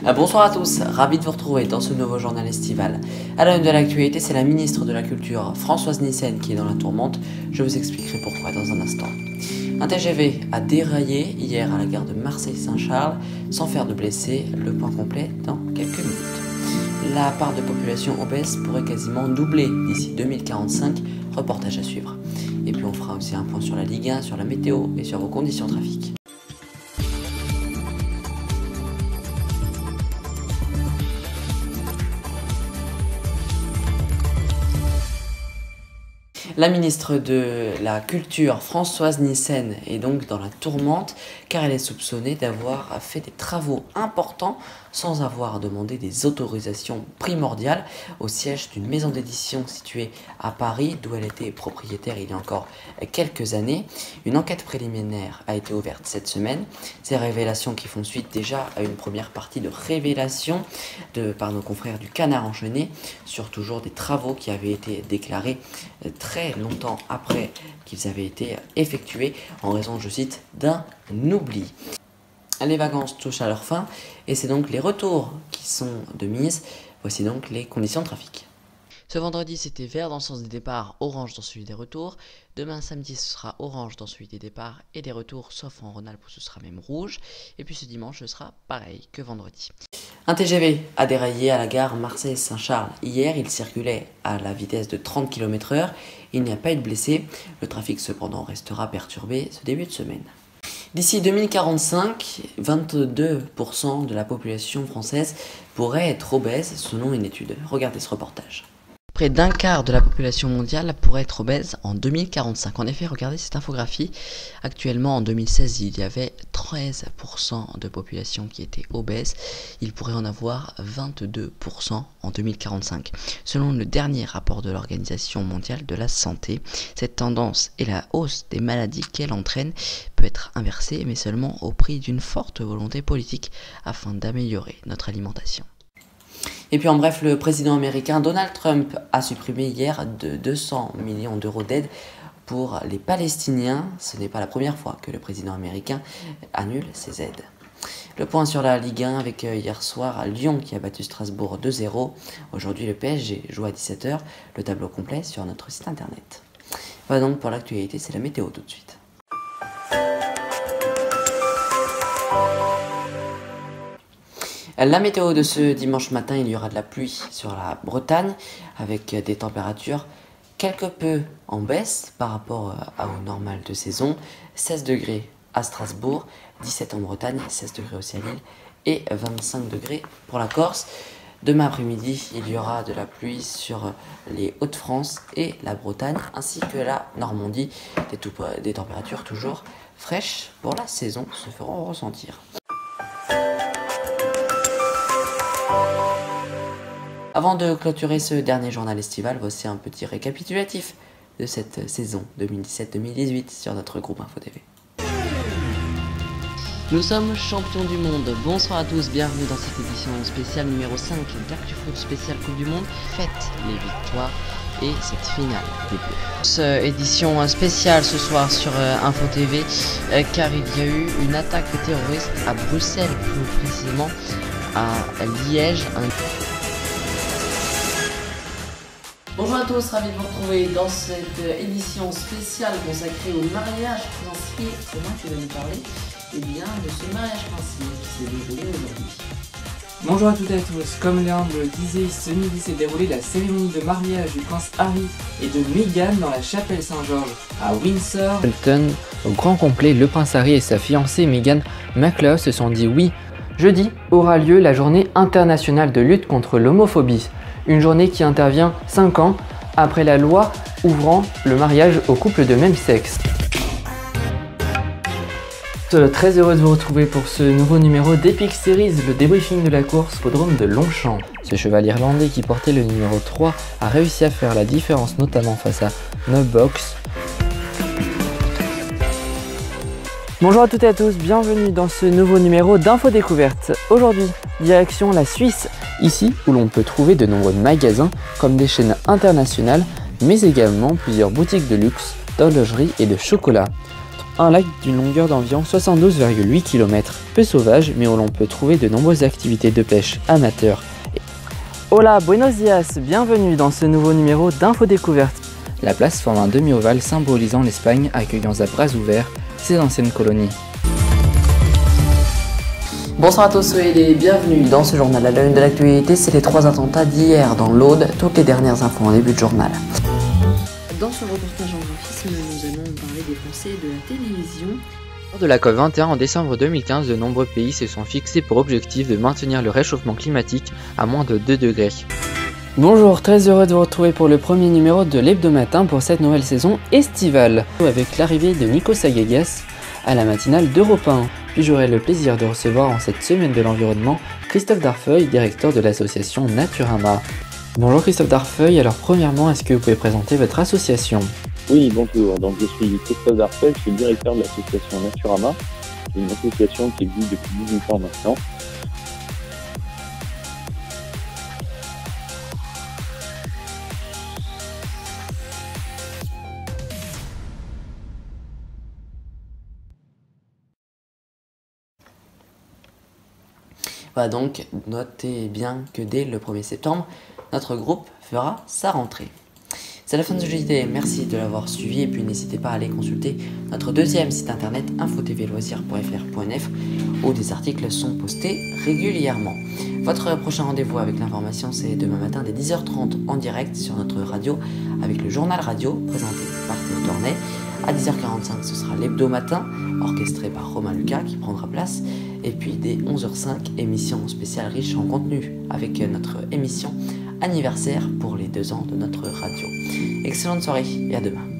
Bonsoir à tous, ravi de vous retrouver dans ce nouveau journal estival. À la une de l'actualité, c'est la ministre de la Culture, Françoise Nyssen, qui est dans la tourmente. Je vous expliquerai pourquoi dans un instant. Un TGV a déraillé hier à la gare de Marseille-Saint-Charles, sans faire de blessés. Le point complet dans quelques minutes. La part de population obèse pourrait quasiment doubler d'ici 2045, reportage à suivre. Et puis on fera aussi un point sur la Ligue 1, sur la météo et sur vos conditions de trafic. La ministre de la Culture, Françoise Nyssen, est donc dans la tourmente car elle est soupçonnée d'avoir fait des travaux importants sans avoir demandé des autorisations primordiales au siège d'une maison d'édition située à Paris, d'où elle était propriétaire il y a encore quelques années. Une enquête préliminaire a été ouverte cette semaine. Ces révélations qui font suite déjà à une première partie de révélation par nos confrères du Canard enchaîné sur toujours des travaux qui avaient été déclarés très longtemps après qu'ils avaient été effectués en raison, je cite, d'un oubli. Les vacances touchent à leur fin et c'est donc les retours qui sont de mise. Voici donc les conditions de trafic. Ce vendredi, c'était vert dans le sens des départs, orange dans celui des retours. Demain, samedi, ce sera orange dans celui des départs et des retours, sauf en Rhône-Alpes où ce sera même rouge. Et puis ce dimanche, ce sera pareil que vendredi. Un TGV a déraillé à la gare Marseille-Saint-Charles. Hier, il circulait à la vitesse de 30 km/h. Il n'y a pas eu de blessés. Le trafic, cependant, restera perturbé ce début de semaine. D'ici 2045, 22% de la population française pourrait être obèse selon une étude. Regardez ce reportage. Près d'un quart de la population mondiale pourrait être obèse en 2045. En effet, regardez cette infographie. Actuellement, en 2016, il y avait 13% de population qui était obèse. Il pourrait en avoir 22% en 2045. Selon le dernier rapport de l'Organisation mondiale de la santé, cette tendance et la hausse des maladies qu'elle entraîne peut être inversée, mais seulement au prix d'une forte volonté politique afin d'améliorer notre alimentation. Et puis en bref, le président américain Donald Trump a supprimé hier de 200 millions d'euros d'aide pour les Palestiniens. Ce n'est pas la première fois que le président américain annule ses aides. Le point sur la Ligue 1 avec hier soir Lyon qui a battu Strasbourg 2-0. Aujourd'hui le PSG joue à 17 h. Le tableau complet sur notre site internet. Voilà donc pour l'actualité, c'est la météo tout de suite. La météo de ce dimanche matin, il y aura de la pluie sur la Bretagne avec des températures quelque peu en baisse par rapport au normal de saison. 16 degrés à Strasbourg, 17 en Bretagne, 16 degrés aussi à Lille et 25 degrés pour la Corse. Demain après-midi, il y aura de la pluie sur les Hauts-de-France et la Bretagne ainsi que la Normandie. Des températures toujours fraîches pour la saison se feront ressentir. Avant de clôturer ce dernier journal estival, voici un petit récapitulatif de cette saison 2017-2018 sur notre groupe Info TV. Nous sommes champions du monde. Bonsoir à tous, bienvenue dans cette édition spéciale numéro 5 d'ActuFoot spéciale Coupe du Monde. Faites les victoires et cette finale des Bleus. Édition spéciale ce soir sur Info TV car il y a eu une attaque terroriste à Bruxelles, plus précisément à Liège. Bonjour à tous, ravi de vous retrouver dans cette édition spéciale consacrée au mariage princier. Comment tu vas nous parler de ce mariage princier qui s'est déroulé aujourd'hui. Bonjour à toutes et à tous, comme Léandre le disait, ce midi s'est déroulée la cérémonie de mariage du prince Harry et de Meghan dans la chapelle Saint-Georges à Windsor. Au grand complet, le prince Harry et sa fiancée Meghan Markle se sont dit oui. Jeudi aura lieu la journée internationale de lutte contre l'homophobie. Une journée qui intervient 5 ans après la loi ouvrant le mariage aux couples de même sexe. Très heureuse de vous retrouver pour ce nouveau numéro d'Epic Series, le débriefing de la course hippodrome de Longchamp. Ce cheval irlandais qui portait le numéro 3 a réussi à faire la différence notamment face à Nobox. Bonjour à toutes et à tous, bienvenue dans ce nouveau numéro d'Info Découverte. Aujourd'hui, direction la Suisse, ici où l'on peut trouver de nombreux magasins comme des chaînes internationales, mais également plusieurs boutiques de luxe, d'horlogerie et de chocolat. un lac d'une longueur d'environ 72,8 km, peu sauvage mais où l'on peut trouver de nombreuses activités de pêche amateurs. Hola, buenos dias, bienvenue dans ce nouveau numéro d'Info Découverte. La place forme un demi-ovale symbolisant l'Espagne accueillant à bras ouverts ses anciennes colonies. Bonsoir à tous, soyez les bienvenus dans ce journal. À la une de l'actualité, c'est les 3 attentats d'hier dans l'Aude. Toutes les dernières infos en début de journal. Dans ce reportage en graphisme, nous allons parler des Français de la télévision. Lors de la COP21 en décembre 2015, de nombreux pays se sont fixés pour objectif de maintenir le réchauffement climatique à moins de 2 degrés. Bonjour, très heureux de vous retrouver pour le premier numéro de l'Hebdomatin pour cette nouvelle saison estivale. Avec l'arrivée de Nikos Agagas à la matinale d'Europe 1. Puis j'aurai le plaisir de recevoir en cette semaine de l'environnement Christophe Darfeuille, directeur de l'association Naturama. Bonjour Christophe Darfeuille, alors premièrement, est-ce que vous pouvez présenter votre association ? Oui, bonjour, donc je suis Christophe Darfeuille, je suis le directeur de l'association Naturama. C'est une association qui existe depuis 18 ans maintenant. Voilà, donc notez bien que dès le 1er septembre, notre groupe fera sa rentrée. C'est la fin de ce JT, merci de l'avoir suivi et puis n'hésitez pas à aller consulter notre deuxième site internet infotvloisirs.fr.nf où des articles sont postés régulièrement. Votre prochain rendez-vous avec l'information c'est demain matin dès 10h30 en direct sur notre radio avec le journal radio présenté par Théo Tornet. À 10h45 ce sera l'Hebdomatin orchestré par Romain Lucas qui prendra place. Et puis dès 11h05, émission spéciale riche en contenu avec notre émission anniversaire pour les 2 ans de notre radio. Excellente soirée et à demain.